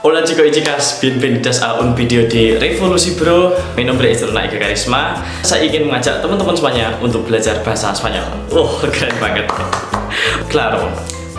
Hola chicos y chicas, bienvenidos a un video di Revolusi Bro. Mi nombre es Naika Karisma. Saya ingin mengajak teman-teman semuanya untuk belajar bahasa Spanyol. Keren banget. Claro.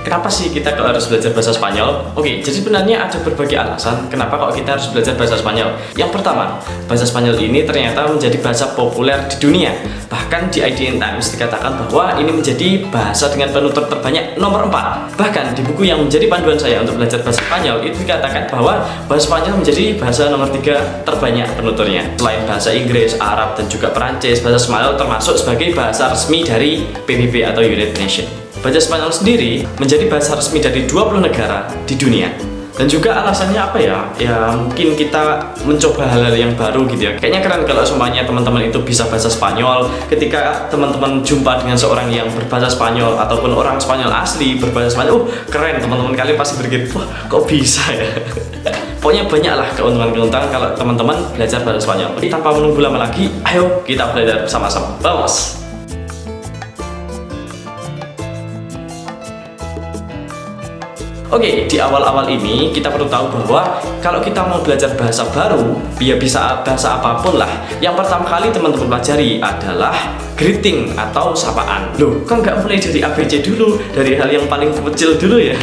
Kenapa sih kita kok harus belajar bahasa Spanyol? Oke, jadi sebenarnya ada berbagai alasan kenapa kok kita harus belajar bahasa Spanyol. Yang pertama, bahasa Spanyol ini ternyata menjadi bahasa populer di dunia. Bahkan di IDN Times dikatakan bahwa ini menjadi bahasa dengan penutur terbanyak nomor 4. Bahkan di buku yang menjadi panduan saya untuk belajar bahasa Spanyol itu dikatakan bahwa bahasa Spanyol menjadi bahasa nomor 3 terbanyak penuturnya. Selain bahasa Inggris, Arab, dan juga Perancis, bahasa Spanyol termasuk sebagai bahasa resmi dari PBB atau United Nations. Bahasa Spanyol sendiri menjadi bahasa resmi dari 20 negara di dunia. Dan juga alasannya apa ya? Ya mungkin kita mencoba hal-hal yang baru gitu ya. Kayaknya keren kalau semuanya teman-teman itu bisa bahasa Spanyol. Ketika teman-teman jumpa dengan seorang yang berbahasa Spanyol ataupun orang Spanyol asli berbahasa Spanyol, keren, teman-teman kalian pasti berpikir, wah kok bisa ya? Pokoknya banyaklah keuntungan-keuntungan kalau teman-teman belajar bahasa Spanyol. Jadi tanpa menunggu lama lagi, ayo kita belajar bersama-sama. Vamos! Oke, di awal-awal ini kita perlu tahu bahwa kalau kita mau belajar bahasa baru, ya bisa bahasa apapun lah. Yang pertama kali teman-teman pelajari adalah greeting atau sapaan. Loh, kok nggak mulai dari ABC dulu, dari hal yang paling kecil dulu ya?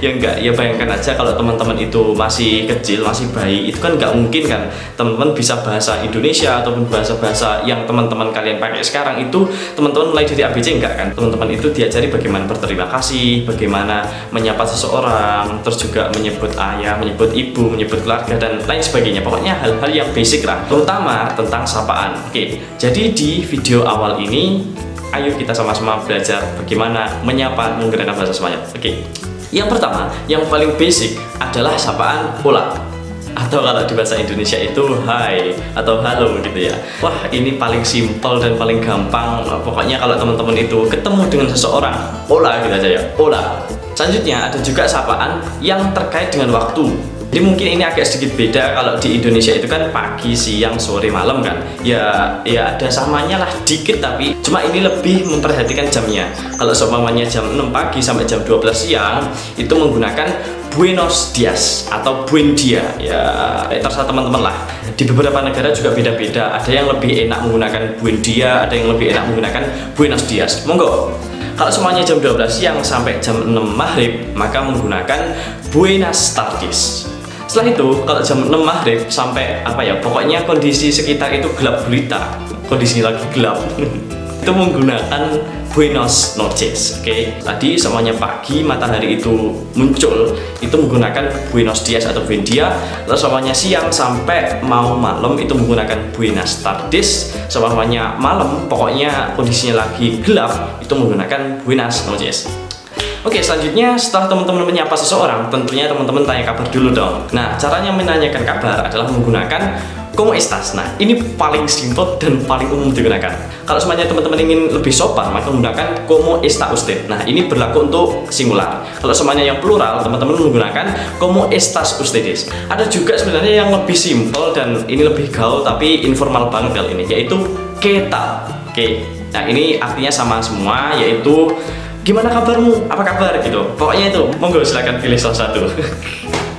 Ya enggak, ya bayangkan aja kalau teman-teman itu masih kecil, masih bayi, itu kan nggak mungkin kan teman-teman bisa bahasa Indonesia ataupun bahasa-bahasa yang teman-teman kalian pakai sekarang itu teman-teman mulai dari ABC, enggak kan? Teman-teman itu diajari bagaimana berterima kasih, bagaimana menyapa seseorang, terus juga menyebut ayah, menyebut ibu, menyebut keluarga, dan lain sebagainya. Pokoknya hal-hal yang basic lah, terutama tentang sapaan. Oke, jadi di video awal ini ayo kita sama-sama belajar bagaimana menyapa menggunakan bahasa Spanyol. Oke. Yang pertama, yang paling basic adalah sapaan hola, atau kalau di bahasa Indonesia itu hai atau halo gitu ya. Wah, ini paling simpel dan paling gampang. Pokoknya kalau teman-teman itu ketemu dengan seseorang, hola gitu aja ya, hola. Selanjutnya ada juga sapaan yang terkait dengan waktu. Jadi mungkin ini agak sedikit beda. Kalau di Indonesia itu kan pagi, siang, sore, malam kan. Ya ada samanya lah dikit, tapi cuma ini lebih memperhatikan jamnya. Kalau seumpamanya jam 6 pagi sampai jam 12 siang itu menggunakan buenos dias atau buen dia. Ya terserah teman-teman lah. Di beberapa negara juga beda-beda. Ada yang lebih enak menggunakan buen dia, ada yang lebih enak menggunakan buenos dias. Monggo. Kalau semuanya jam 12 siang sampai jam 6 maghrib, maka menggunakan buenas tardes. Setelah itu, kalau jam 6 maghrib sampai pokoknya kondisi sekitar itu gelap gulita, kondisi lagi gelap, itu menggunakan buenos noches. Oke, tadi semuanya pagi, matahari itu muncul, itu menggunakan buenos dias atau buen dia. Lalu semuanya siang sampai mau malam itu menggunakan buenas tardes. Semuanya malam, pokoknya kondisinya lagi gelap, itu menggunakan buenas noches. Oke, selanjutnya setelah teman-teman menyapa seseorang, tentunya teman-teman tanya kabar dulu dong. Nah, caranya menanyakan kabar adalah menggunakan ¿cómo estás? Nah, ini paling simpel dan paling umum digunakan. Kalau semuanya teman-teman ingin lebih sopan, maka menggunakan ¿cómo está usted? Nah, ini berlaku untuk singular. Kalau semuanya yang plural, teman-teman menggunakan ¿cómo estás ustedes? Ada juga sebenarnya yang lebih simpel dan ini lebih gaul tapi informal banget kali ini, yaitu ¿qué tal? Oke. Nah, ini artinya sama semua, yaitu gimana kabarmu? Apa kabar gitu. Pokoknya itu, monggo silakan pilih salah satu.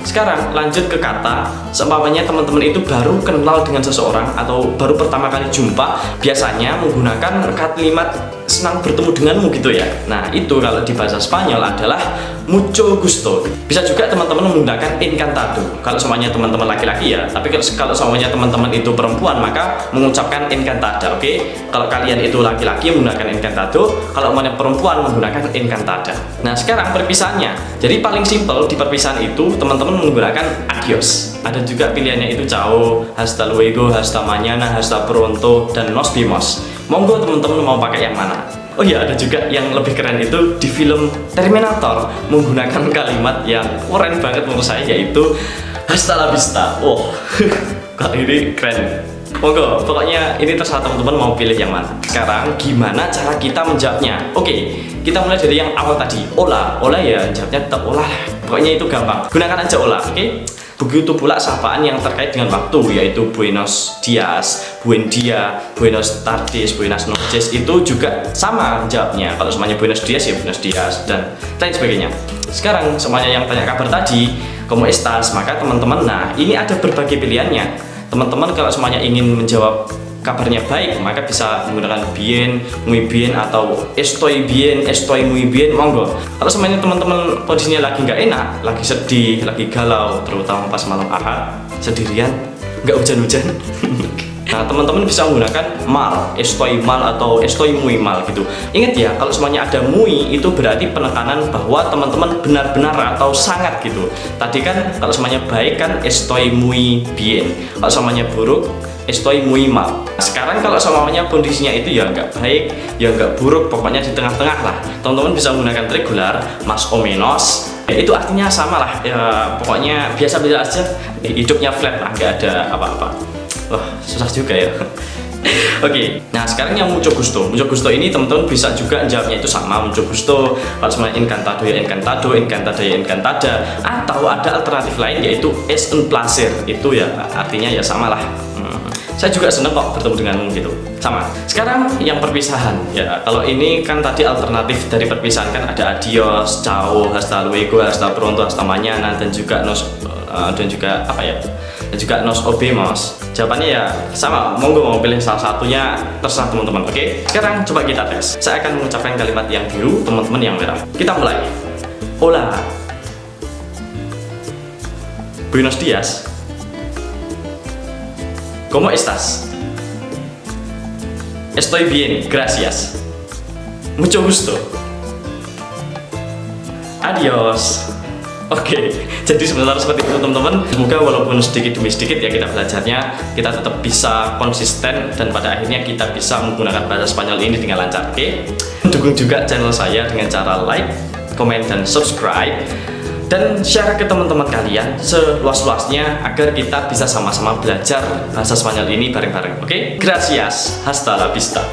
Sekarang lanjut ke kata. Seumpamanya teman-teman itu baru kenal dengan seseorang atau baru pertama kali jumpa, biasanya menggunakan kalimat senang bertemu denganmu gitu ya. Nah, itu kalau di bahasa Spanyol adalah mucho gusto. Bisa juga teman-teman menggunakan encantado. Kalau semuanya teman-teman laki-laki ya, tapi kalau semuanya teman-teman itu perempuan, maka mengucapkan encantada. Oke? Kalau kalian itu laki-laki menggunakan encantado, kalau semuanya perempuan menggunakan encantada. Nah, sekarang perpisahannya. Jadi paling simpel di perpisahan itu teman-teman menggunakan adios. Ada juga pilihannya itu chao, hasta luego, hasta mañana, hasta pronto, dan nos vemos. Monggo teman-teman mau pakai yang mana? Oh iya, ada juga yang lebih keren itu di film Terminator menggunakan kalimat yang keren banget menurut saya, yaitu hasta la vista. Oh, kali ini keren. Monggo, pokoknya ini terserah teman-teman mau pilih yang mana. Sekarang gimana cara kita menjawabnya? Oke, kita mulai dari yang awal tadi. Hola, hola ya jawabnya tetap hola. Pokoknya itu gampang. Gunakan aja hola, oke? Begitu pula sapaan yang terkait dengan waktu, yaitu buenos dias, buen dia, buenos tardes, buenas noches, itu juga sama jawabnya. Kalau semuanya buenos dias ya buenos dias dan lain sebagainya. Sekarang semuanya yang tanya kabar tadi, como estas, maka teman-teman, nah ini ada berbagai pilihannya. Teman-teman kalau semuanya ingin menjawab kabarnya baik, maka bisa menggunakan bien, muy bien, atau estoy bien, estoy muy bien, monggo. Kalau semuanya teman-teman kondisinya lagi nggak enak, lagi sedih, lagi galau, terutama pas malam Ahad, sendirian, nggak hujan-hujan. Nah, teman-teman bisa menggunakan mal, estoy mal atau estoy muy mal gitu. Ingat ya, kalau semuanya ada muy itu berarti penekanan bahwa teman-teman benar-benar atau sangat gitu. Tadi kan kalau semuanya baik kan estoy muy bien. Kalau semuanya buruk estoy muy mal. Sekarang kalau semuanya kondisinya itu ya nggak baik, ya nggak buruk, pokoknya di tengah-tengah lah. Teman-teman bisa menggunakan regular, más o menos. Itu artinya sama lah. Ya, pokoknya biasa-biasa aja. Hidupnya flat lah, nggak ada apa-apa. Wah, susah juga ya. Oke, nah sekarang yang mucho gusto. Mucho gusto ini teman-teman bisa juga jawabnya itu sama. Mucho gusto, kalau semuanya encantado ya encantado, encantada ya encantada. Atau ada alternatif lain yaitu es un placer. Itu ya artinya ya sama lah. Saya juga seneng kok bertemu denganmu gitu. Sama. Sekarang yang perpisahan ya. Kalau ini kan tadi alternatif dari perpisahan kan ada adios, ciao, hasta luego, hasta pronto, hasta mañana, dan juga dan juga apa ya? Dan juga nos obemos. Jawabannya ya sama, monggo mau pilih salah satunya, terserah teman-teman. Oke, sekarang coba kita tes. Saya akan mengucapkan kalimat yang biru, teman-teman yang merah. Kita mulai. Hola, buenos días, ¿cómo estás? Estoy bien, gracias. Mucho gusto. Adios. Oke, jadi sebenarnya seperti itu teman-teman. Semoga walaupun sedikit demi sedikit ya kita belajarnya, kita tetap bisa konsisten dan pada akhirnya kita bisa menggunakan bahasa Spanyol ini dengan lancar. Oke, dukung juga channel saya dengan cara like, komen, dan subscribe, dan share ke teman-teman kalian seluas-luasnya agar kita bisa sama-sama belajar bahasa Spanyol ini bareng-bareng. Oke, gracias, hasta la vista.